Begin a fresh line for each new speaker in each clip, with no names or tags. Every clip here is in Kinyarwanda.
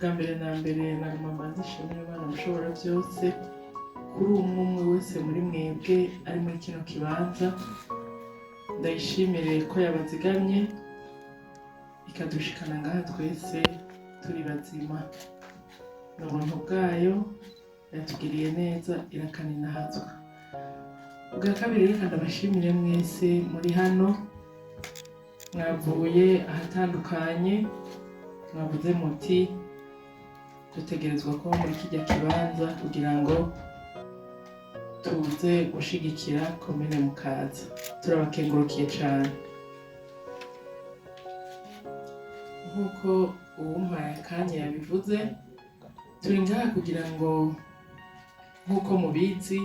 bwa mbere na mbere naguma mbandishimira Imana mushobora byose kuri umwe wese muri mwebwe ari muri kino kibanza. Ndayishimire ko yabazigamye ikadushikana ngaha twese turi bazima. N'ubuntu bwayo yatugiriye neza irakaninahazwa. Ubwa kabiri reka ndabashimire mwese muri hano mwavuye ahatandukanye, mwavuze muti dutegerezwa kuba muri kijya kibanza kugira ngo tuze gushigikira komine Mukaza. Turabakengurukiye cyane. Nk'uko uwumpaye akanya yabivuze, turi ngaha kugira ngo nk'uko mubizi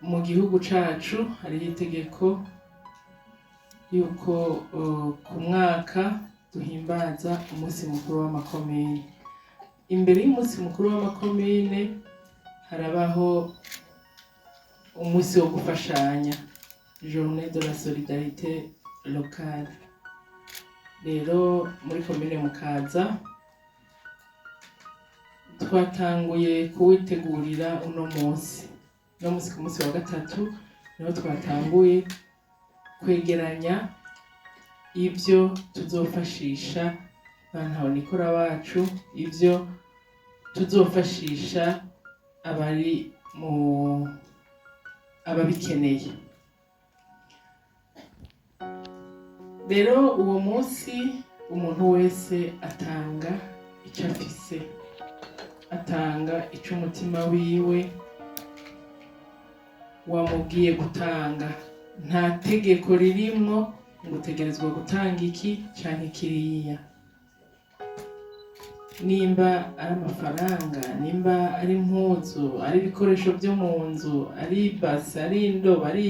mu gihugu cacu hariho itegeko yuko ku mwaka duhimbaza umunsi mukuru w'amakomine. Imbere y'umunsi mukuru w'amakomine harabaho umunsi wo gufashanya, Journée de la Solidarité Locale. Rero muri komine Mukaza twatanguye kuwitegurira uno munsi. Uno munsi ku munsi wa gatatu niho twatanguye kwegeranya ibyo tuzofashisha bantahonikora bacu, ibyo tuzofashisha ababikeneye. Rero uwo munsi umuntu wese atanga icyo afise, atanga icyo umutima wiwe wamubwiye gutanga. Nta tegeko ririmwo ngo utegerezwa gutanga iki canke kiriya. Nimba ari amafaranga, nimba ari impuzu, ari ibikoresho byo mu nzu, ari ibase, ari indobo, ari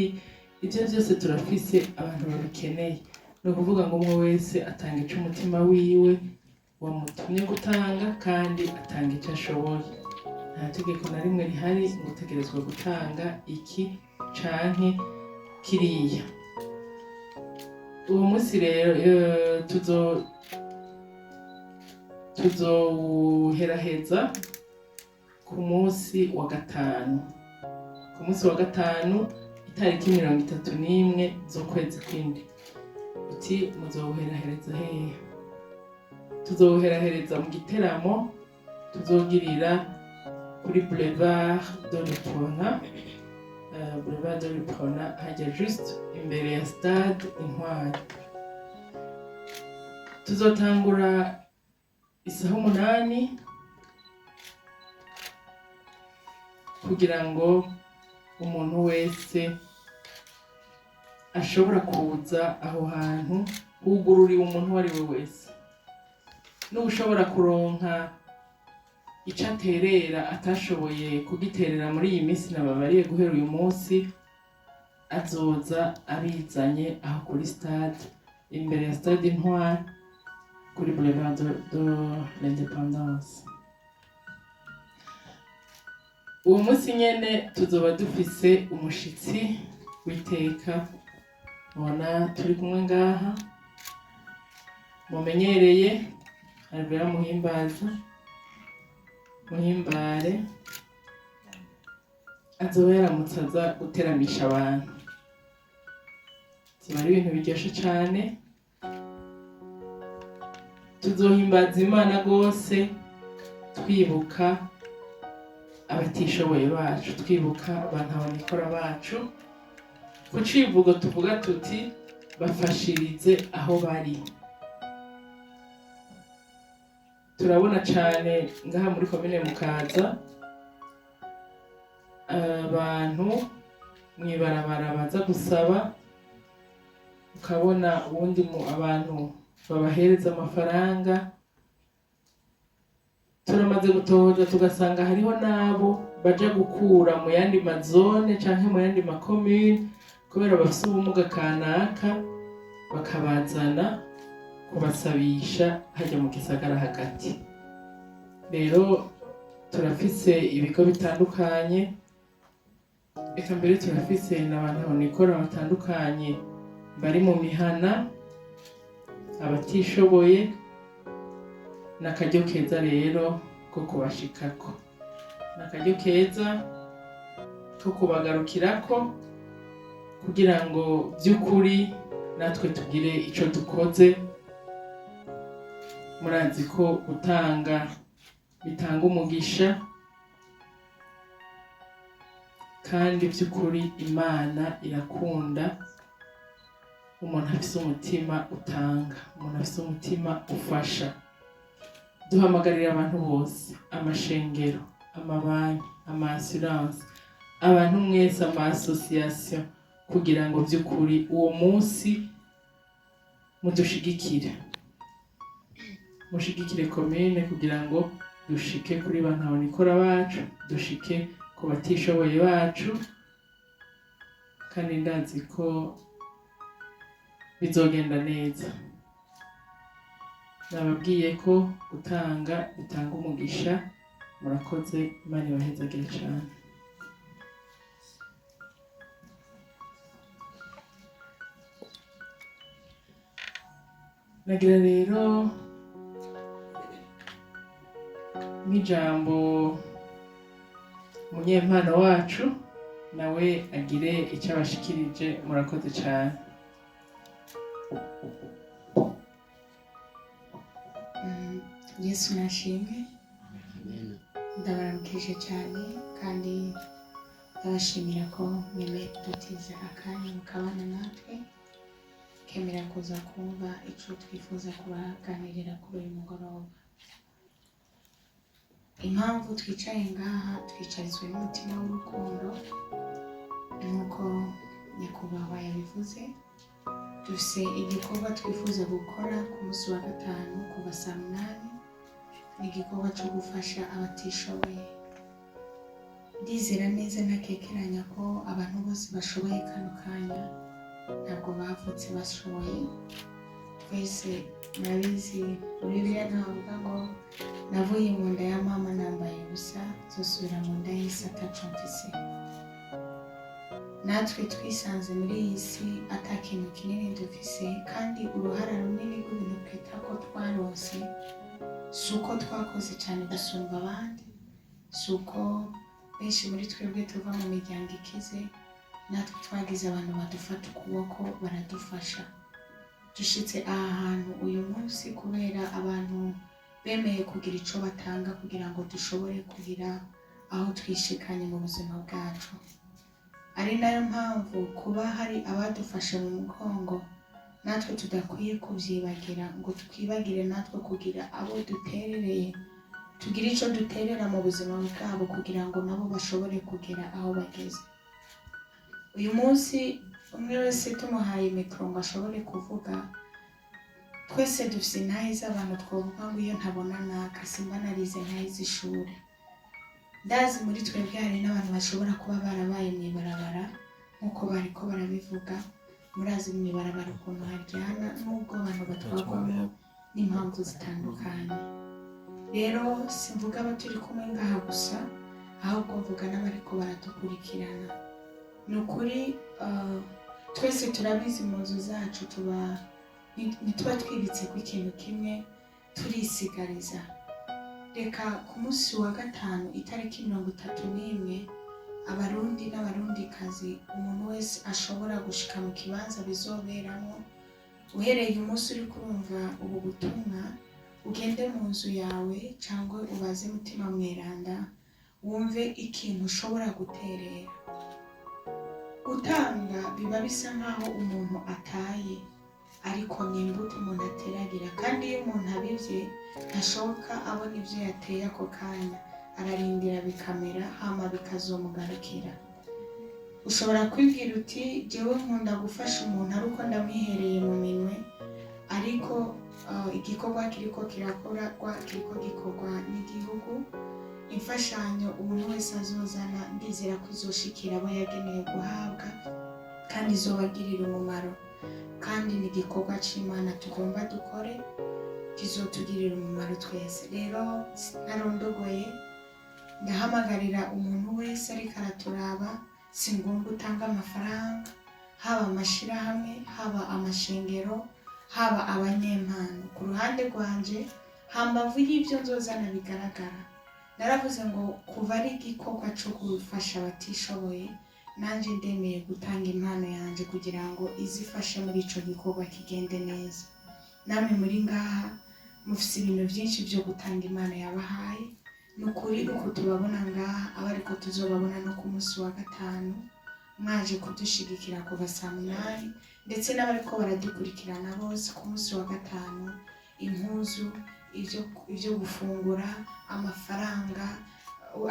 ibyo byose turafise abantu babikeneye. Ni ukuvuga ngo umwe wese atanga icyo umutima wiwe wamutumye gutanga kandi atanga icyo ashoboye. Nta tegeko na rimwe rihari ngo utegerezwa gutanga iki canke kiriya. Uwo munsi rero tuzoheraheza ku munsi wa gatanu. Ku munsi wa gatanu itariki 31 z'ukwezi kw'indwi. Uti muzoherahereza hehe? Tuzoherahereza mu giteramo tuzogirira kuri Boulevard de l'Uprona. Boulevard de l'Uprona hajya juste imbere ya stade Intwari. Tuzotangura isaha 8 kugira ngo umuntu wese ashobora kuza aho hantu hugururiwe umuntu wari we wese. N'ushobora kuronka icyo aterera atashoboye kugiterera muri iyi minsi nababariye guhera uyu munsi, azoza abizanye aho kuri stade, imbere ya stade Intwari kuri Boulevard de l'Indépendance. Uwo munsi nyene tuzoba dufise umushitsi w'iteka. Mubona turi kumwe ngaha, mumenyereye Albert Muhimbare azoba yaramutse aza guteramisha abantu. Ziba ari ibintu biryoshye cyane. Tuzohimbaza Imana rwose twibuka abatishoboye bacu, twibuka bantahonikora bacu. Ku civugo tuvuga tuti bafashirize aho bari. Turabona cyane ngaha muri komine Mukaza abantu mwibarabara baza gusaba, ukabona ubundi abantu babahereza amafaranga. Turamaze gutohoza tugasanga hariho nabo baja gukura mu yandi mazone canke mu yandi makomune kubera bafise ubumuga kanaka, bakabazana kubasabisha hajya mu gisagara hagati. Rero turafise ibigo bitandukanye, eka mbere turafise n'abantahonikora batandukanye bari mu mihana, abatishoboye n'akaryo keza rero ko kubashikako, n'akaryo keza ko kubagarukirako kugira ngo by'ukuri natwe tugire ico dukoze. Murazi ko gutanga bitanga umugisha, kandi by'ukuri Imana irakunda umuntu afise umutima utanga, umuntu afise umutima ufasha. Duhamagarira abantu bose, amashengero, amabanki, ama-assurance, abantu mwese, ama-association, kugira ngo by'ukuri uwo munsi mudushigikire, mushigikire commune kugira ngo dushike kuri ba ntahonikora bacu, dushike ku batishoboye bacu, kandi ndazi ko bizogenda neza. Nababwiye ko gutanga bitanga umugisha. Murakoze, Imana ibahezagire cyane. Nagira rero nk'ijambo umunyempano wacu nawe agire icyo abashikirije. Murakoze cyane.
Yesu nashimwe. Ndabaramukije cyane kandi ndabashimira ko mwemeye kudutiza akanya mukabana natwe, kemera kuza kumva icyo twifuza kubaganirira kuri uyu mugoroba. Impamvu twicaye ngaha, twicarizwe n'umutima w'urukundo nk'uko nyakubahwa yabivuze. Dufise igikorwa twifuza gukora ku munsi wa gatanu kuva saa 8. Ni igikorwa cyo gufasha abatishoboye. Ndizera neza ntakekeranya ko abantu bose bashoboye kano kanya, ntabwo bavutse bashoboye. Twese murabizi, muri Bibiliya ntavuga ngo navuye mu nda ya mama nambaye ubusa, nzosubira mu nda y'isi ataco mfise. Natwe twisanze muri iyi si ata kintu kinini dufise, kandi uruhara runini rw'ibintu twita ko twarose si uko twakoze cyane gusumba abandi, si uko benshi muri twebwe tuva mu miryango ikize. Natwe twagize abantu badufata ukuboko baradufasha. Dushitse aha hantu uyu munsi kubera abantu bemeye kugira ico batanga kugira ngo dushobore kugira aho twishikanye mu buzima bwacu. Ari nayo mpamvu kuba hari abadufashe mu mugongo, natwe tudakwiye kubyibagira ngo twibagire natwe kugira abo duterereye, tugira ico duterera mu buzima bwabo kugira ngo nabo bashobore kugera aho bageze. Uyu munsi umwe wese tumuhaye mikro ngo ashobore kuvuga, twese dufise intahe z'abantu twovuga ngo iyo ntabona naka simba narize ntahe z'ishure. Ndazi muri twebwe hari n'abantu bashobora kuba barabaye mw'ibarabara nk'uko bariko barabivuga. Murazi mw'ibarabara ukuntu haryana, n'ubwo abantu batwagwamo n'impamvu zitandukanye. Rero simvuga abo turi kumwe ngaha gusa, ahubwo mvuga n'abariko baradukurikirana. Ni ukuri twese turabizi mu nzu zacu ntituba twibitse ku ikintu kimwe, turisigariza. Reka ku munsi wa gatanu itariki 31, abarundi n'abarundikazi, umuntu wese ashobora gushika mu kibanza bizoberamo. Uhereye umunsi uri kurumva ubu butumwa, ugende mu nzu yawe cyangwa ubaze Mutima Mweranda, wumve ikintu ushobora guterera. Gutanga biba bisa nkaho umuntu ataye, ariko ni imbuto umuntu ateragira, kandi iyo umuntu abivye ntashoka abona ivyo yateye ako kanya, ararindira bikamera hama bikazomugarukira. Ushobora kwibwira uti jewe nkunda gufasha umuntu ari uko ndamwihereye mu minwe, ariko igikorwa kiriko kirakorwa, kiriko gikorwa n'igihugu. Imfashanyo umuntu wese azozana ndizera ko izoshikira abo yageneye guhabwa, kandi izobagirira umumaro. Kandi ni igikorwa c'Imana tugomba dukore, kizotugirira umumaro twese. Rero narondogoye, ndahamagarira umuntu wese ariko araturaba, si ngombwa utanga amafaranga, haba amashirahamwe, haba amashengero, haba abanyempano. Ku ruhande rwanje hambavu y'ibyo nzozana bigaragara. Naravuze ngo kuva ari igikorwa cyo gufasha abatishoboye, nanjye ndemeye gutanga impano yanjye kugira ngo izifashe muri ico gikorwa kigende neza. Namwe muri ngaha mufise ibintu byinshi byo gutanga impano yabahaye. Nukuri uko tubabona ngaha aba ariko tuzobabona no ku munsi wa gatanu, mwaje kudushigikira kuva saa 8, ndetse n'abariko baradukurikirana bose ku munsi wa gatanu, impuzu, ibyo gufungura, amafaranga,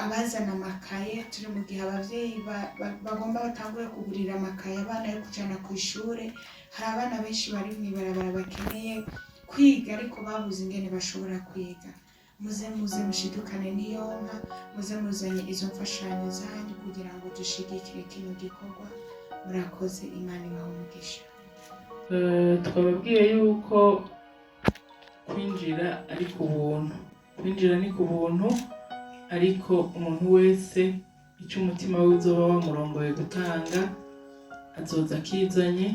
abazana amakaye. Turi mu gihe abavyeyi bagomba batangure kugurira amakaye abana yo kujana ku ishure. Hari abana benshi bari mw'ibarabara bakeneye kwiga ariko babuze ingene bashobora kwiga. Muze mushidukane n'iyonka, muze muzanye izo mfashanyo zanyu kugira ngo dushigikire kino gikorwa. Murakoze, Imana ibahe umugisha.
Twababwiye yuko kwinjira ari ku buntu, kwinjira ni ku buntu, ariko umuntu wese icyo umutima we uzoba wamurongoye gutanga azoza akizanye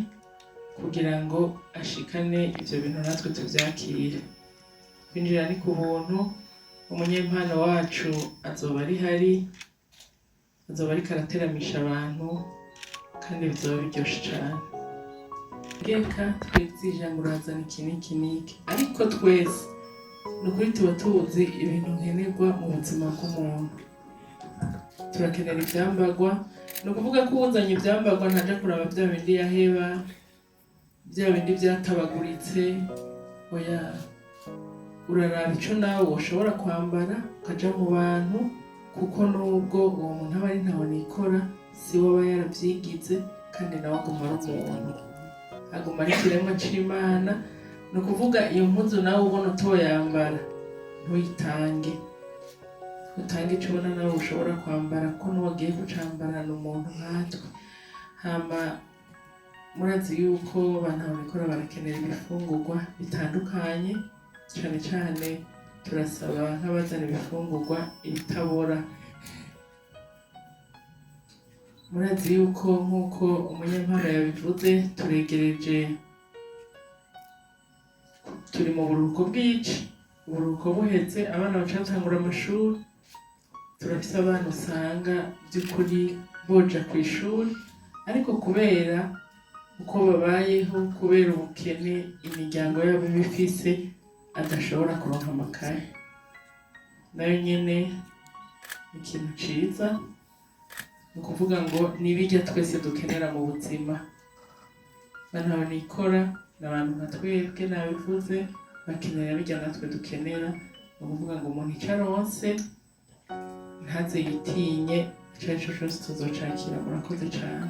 kugira ngo ashikane ivyo bintu natwe tuvyakire. Kwinjira ni ku buntu, umunyempano wacu azoba ari hari, azoba ariko arateramisha abantu kandi bizoba biryoshe cane. Reka twizije ngo urazana iki n'iki n'iki, ariko twese ni ukuri tuba tuzi ibintu nkenerwa mu buzima bw'umuntu. Turakenera ivyambagwa, ni ukuvuga ko uwuzanye ivyambagwa ntaja kuraba vya bindi yaheba, vya bindi vyatabaguritse. Oya, uraraba ico nawe woshobora kwambara ukaja mu bantu, kuko nubwo uwo muntu aba ari ntaho nikora, si we aba yaravyigize, kandi nawe aguma ari umuntu, aguma ari ikiremwa c'Imana. Ni ukuvuga iyo mpuzu nawe ubona utoyambara ntuyitange, utange ico ubona nawe ushobora kwambara, ko n'uwagiye kucambarana umuntu nkatwe. Hama murazi yuko abantu babikora barakenera ibifungurwa bitandukanye, cane cane turasaba nk'abazana ibifungurwa ibitabora. Murazi yuko nk'uko umunyempano yabivuze, turegereje, turi mu buruhuko bw'ici, uburuhuko buheze abana bacatangura amashuri. Turafise abana usanga by'ukuri boja ku ishuri, ariko kubera uko babayeho, kubera ubukene imiryango yabo ibifise, adashobora kuronka amakaye. Nayo nyene ikintu ciza, ni ukuvuga ngo nibirya twese dukenera mu buzima. Bana banikora n'abantu nka twebwe nabivuze, bakenera birya natwe dukenera. Ni ukuvuga ngo umuntu ico aronse ntaze yitinye, ico arico cose tuzocakira. Murakoze cane.